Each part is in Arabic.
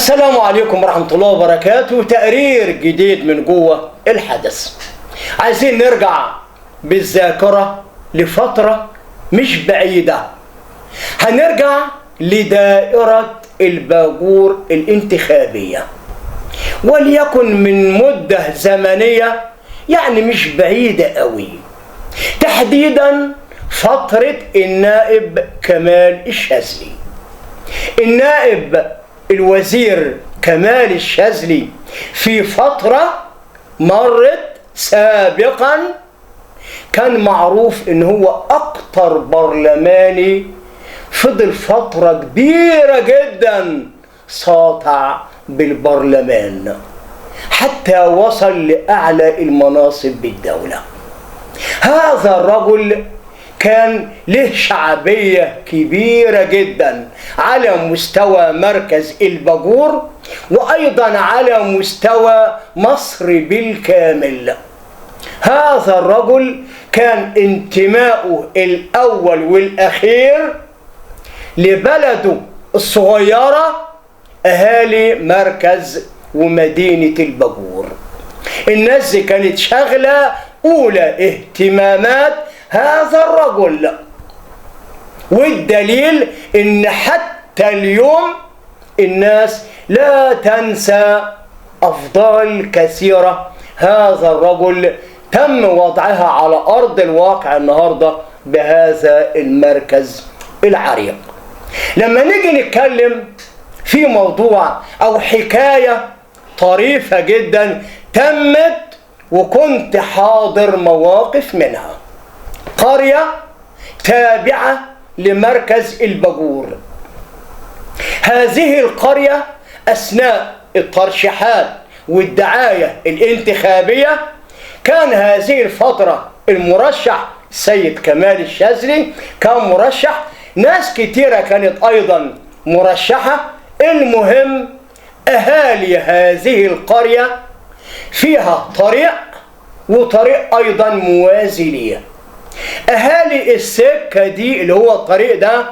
السلام عليكم ورحمة الله وبركاته. تقرير جديد من جوه الحدث. عايزين نرجع بالذاكرة لفترة مش بعيدة. هنرجع لدائرة الباجور الانتخابية، وليكن من مدة زمنية يعني مش بعيدة قوي، تحديدا فترة النائب كمال الشاذلي. النائب الوزير كمال الشاذلي في فترة مرت سابقا كان معروف ان هو اكتر برلماني فضل فترة كبيرة جدا ساطع بالبرلمان حتى وصل لأعلى المناصب بالدولة. هذا الرجل كان له شعبية كبيرة جدا على مستوى مركز الباجور وأيضا على مستوى مصر بالكامل. هذا الرجل كان انتماؤه الأول والأخير لبلده الصغيرة أهالي مركز ومدينة الباجور. الناس دي كانت شغلة أولى اهتمامات هذا الرجل، والدليل إن حتى اليوم الناس لا تنسى أفضال كثيرة هذا الرجل تم وضعها على أرض الواقع النهاردة بهذا المركز العريق. لما نيجي نتكلم في موضوع أو حكاية طريفة جدا تمت وكنت حاضر مواقف منها. قرية تابعة لمركز الباجور. هذه القرية أثناء الترشيحات والدعاية الانتخابية كان هذه الفترة المرشح السيد كمال الشاذلي كان مرشح، ناس كتيرة كانت أيضا مرشحة. المهم أهالي هذه القرية فيها طريق وطريق أيضا موازي ليه. أهالي السكة دي اللي هو الطريق ده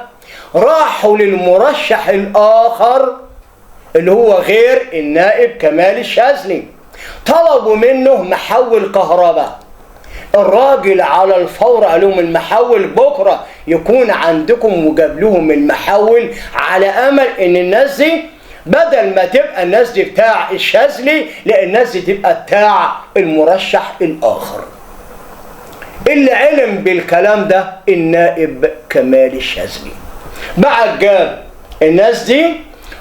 راحوا للمرشح الآخر اللي هو غير النائب كمال الشاذلي، طلبوا منه محول كهرباء. الراجل على الفور قال لهم المحول بكرة يكون عندكم، وجاب لهم المحول على أمل إن الناس دي بدل ما تبقى الناس دي بتاع الشاذلي لا الناس دي تبقى بتاع المرشح الآخر. اللي علم بالكلام ده النائب كمال الشاذلي، بعد جاب الناس دي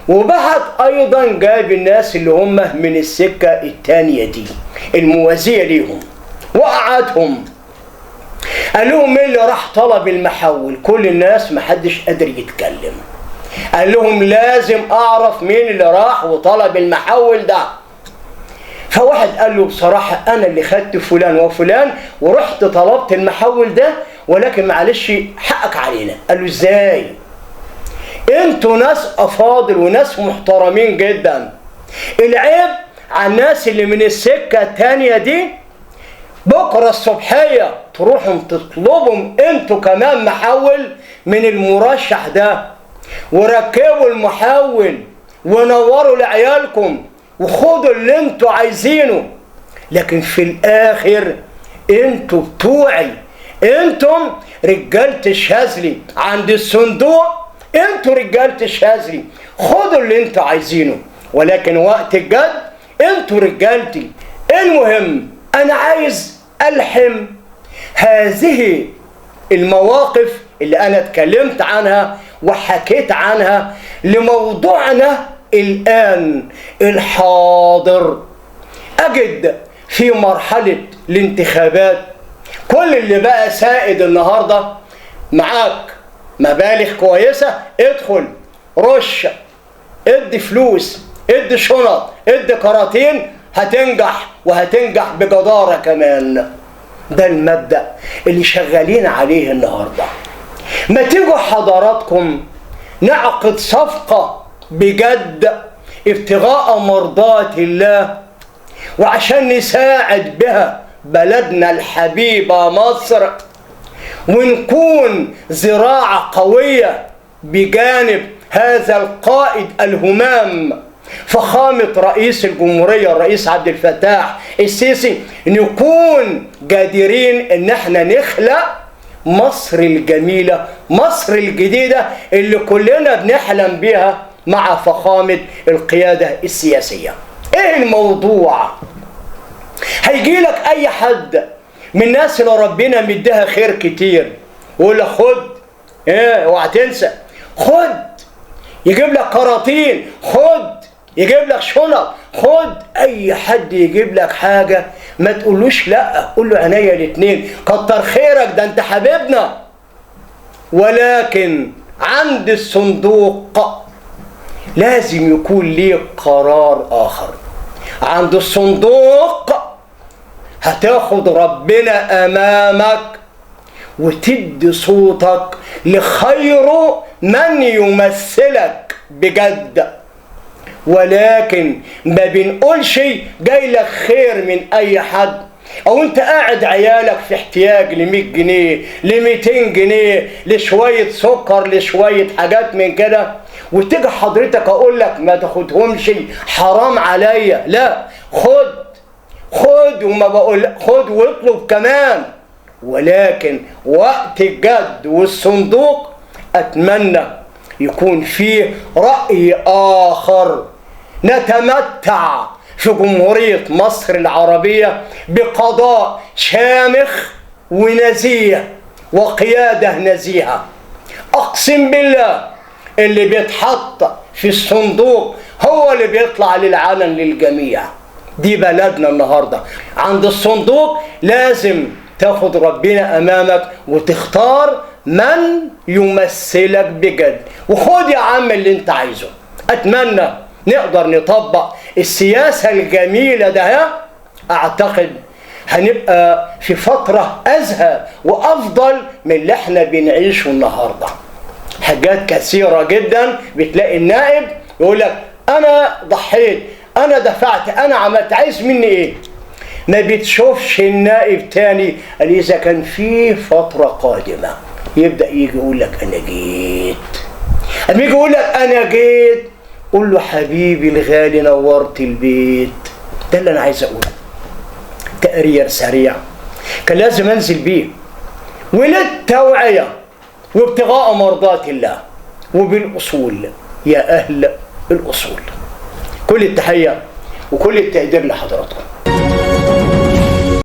وبعد أيضا جاب الناس اللي هم من السكة التانية دي الموازية ليهم وقعدهم. قال لهم مين اللي راح طلب المحول؟ كل الناس محدش قادر يتكلم. قال لهم لازم أعرف مين اللي راح وطلب المحول ده. فواحد قال له بصراحة أنا اللي خدت فلان وفلان ورحت طلبت المحول ده، ولكن معلش حقك علينا. قال له إزاي؟ أنتوا ناس أفاضل وناس محترمين جدا، العيب على الناس اللي من السكة التانية دي بكرة الصبحية تروحوا تطلبوا أنتوا كمان محول من المرشح ده وركبوا المحول ونوروا لعيالكم وخدوا اللي انتوا عايزينه، لكن في الاخر انتوا بتوعي، انتم رجالة الشاذلي عند الصندوق، انتوا رجالة الشاذلي خدوا اللي انتوا عايزينه، ولكن وقت الجد انتوا رجالتي. المهم انا عايز الحم هذه المواقف اللي انا اتكلمت عنها وحكيت عنها لموضوعنا الآن الحاضر. أجد في مرحلة الانتخابات كل اللي بقى سائد النهاردة معاك مبالغ كويسة، ادخل رش، ادي فلوس، ادي شنط، ادي كراتين، هتنجح وهتنجح بجدارة كمان. ده المبدأ اللي شغالين عليه النهاردة. ما تيجوا حضراتكم نعقد صفقة بجد ابتغاء مرضات الله وعشان نساعد بها بلدنا الحبيبة مصر ونكون ذراع قوية بجانب هذا القائد الهمام فخامة رئيس الجمهورية الرئيس عبد الفتاح السيسي نكون قادرين ان احنا نخلق مصر الجميلة، مصر الجديدة اللي كلنا بنحلم بها مع فخامة القيادة السياسية. ايه الموضوع؟ هيجي لك اي حد من الناس اللي ربنا مديها خير كتير ويقول لك خد، ايه اوعى تنسى، خد، يجيب لك كراتين، خد، يجيب لك شنط، خد. اي حد يجيب لك حاجه ما تقولوش لا، قول له عينيا الاتنين، كتر خيرك، ده انت حبيبنا. ولكن عند الصندوق لازم يكون ليك قرار اخر. عند الصندوق هتاخد ربنا امامك وتدي صوتك لخير من يمثلك بجد. ولكن ما بنقولش جاي لك خير من اي حد، او انت قاعد عيالك في احتياج ل100 جنيه ل200 جنيه لشويه سكر لشويه حاجات من كده، وتيجي حضرتك اقول لك ما تاخدهمش حرام عليا، لا، خد وما بقول خد واطلب كمان. ولكن وقت الجد والصندوق اتمنى يكون فيه رأي آخر، نتمتع في جمهورية مصر العربية بقضاء شامخ ونزيه وقيادة نزيهة. أقسم بالله اللي بيتحط في الصندوق هو اللي بيطلع للعلن للجميع. دي بلدنا النهاردة. عند الصندوق لازم تاخد ربنا أمامك وتختار من يمثلك بجد، وخد يا عم اللي انت عايزه. اتمنى نقدر نطبق السياسة الجميلة ده. اعتقد هنبقى في فترة ازهى وافضل من اللي احنا بنعيشه النهاردة. حاجات كثيرة جدا بتلاقي النائب يقول لك انا ضحيت، انا دفعت، انا عملت، عايز مني ايه؟ ما بتشوفش النائب تاني اذا كان في فترة قادمة يبدأ يجي يقول لك أنا جيت. أما يجي يقول لك أنا جيت، قول له حبيبي الغالي نورت البيت. ده اللي أنا عايز أقوله. تقرير سريع كان لازم أنزل بيه وللتوعية وابتغاء مرضات الله وبالأصول يا أهل الأصول. كل التحية وكل التقدير لحضراتكم.